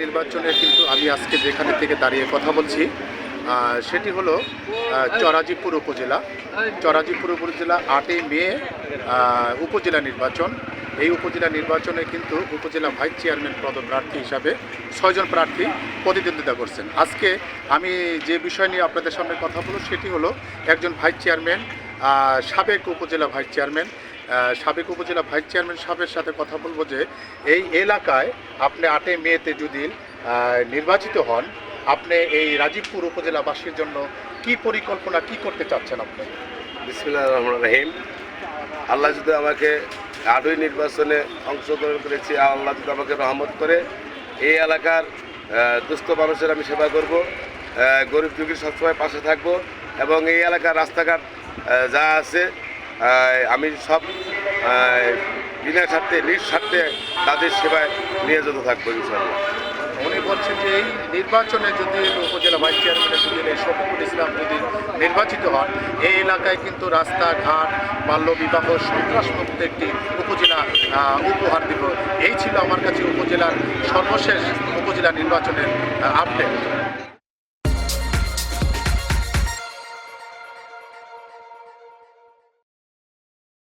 নির্বাচনে কিন্তু আমি আজকে যেখানে থেকে দাঁড়িয়ে কথা বলছি সেটি হলো চরাজিপুর উপজেলা। চরাজিপুর উপজেলা 8ই মে উপজেলা নির্বাচন। এই উপজেলা নির্বাচনে কিন্তু উপজেলা ভাইস চেয়ারম্যান পদপ্রার্থী হিসাবে 6 জন প্রার্থী প্রতিদ্বন্দ্বিতা করছেন। আজকে আমি যে বিষয় নিয়ে আপনাদের সামনে কথা বলব সেটি হলো একজন ভাইস চেয়ারম্যান, সাবেক উপজেলা ভাইস চেয়ারম্যান, সাহেবের সাথে কথা বলবো যে এই এলাকায় আপনি 8ই মেতে যদি নির্বাচিত হন, আপনি এই রাজীবপুর উপজেলাবাসীর জন্য কি পরিকল্পনা কি করতে চাচ্ছেন আপনি? বিসমিল্লাহির রহমানির রহিম। আল্লাহ যদি আমাকে 8ই নির্বাচনে অংশগ্রহণ করেছি, আল্লাহ যদি আমাকে রহমত করে এই এলাকার দুস্থ মানুষের আমি সেবা করব, গরিব দুঃখীর সবসময় পাশে থাকব এবং এই এলাকার রাস্তাঘাট যা আছে আমি সব বিনা স্বার্থে নিঃস্বার্থে তাদের সেবায় নিয়োজিত থাকবো ইনশাআল্লাহ। উনি বলছেন যে এই নির্বাচনে যদি উপজেলা ভাইস চেয়ারম্যানের যদি শফিকুল ইসলাম যদি নির্বাচিত হন, এই এলাকায় কিন্তু রাস্তাঘাট, বাল্যবিবাহ, সন্ত্রাসমুক্ত একটি উপজেলা উপহার দিব। এই ছিল আমার কাছে উপজেলার সর্বশেষ উপজেলা নির্বাচনের আপডেট।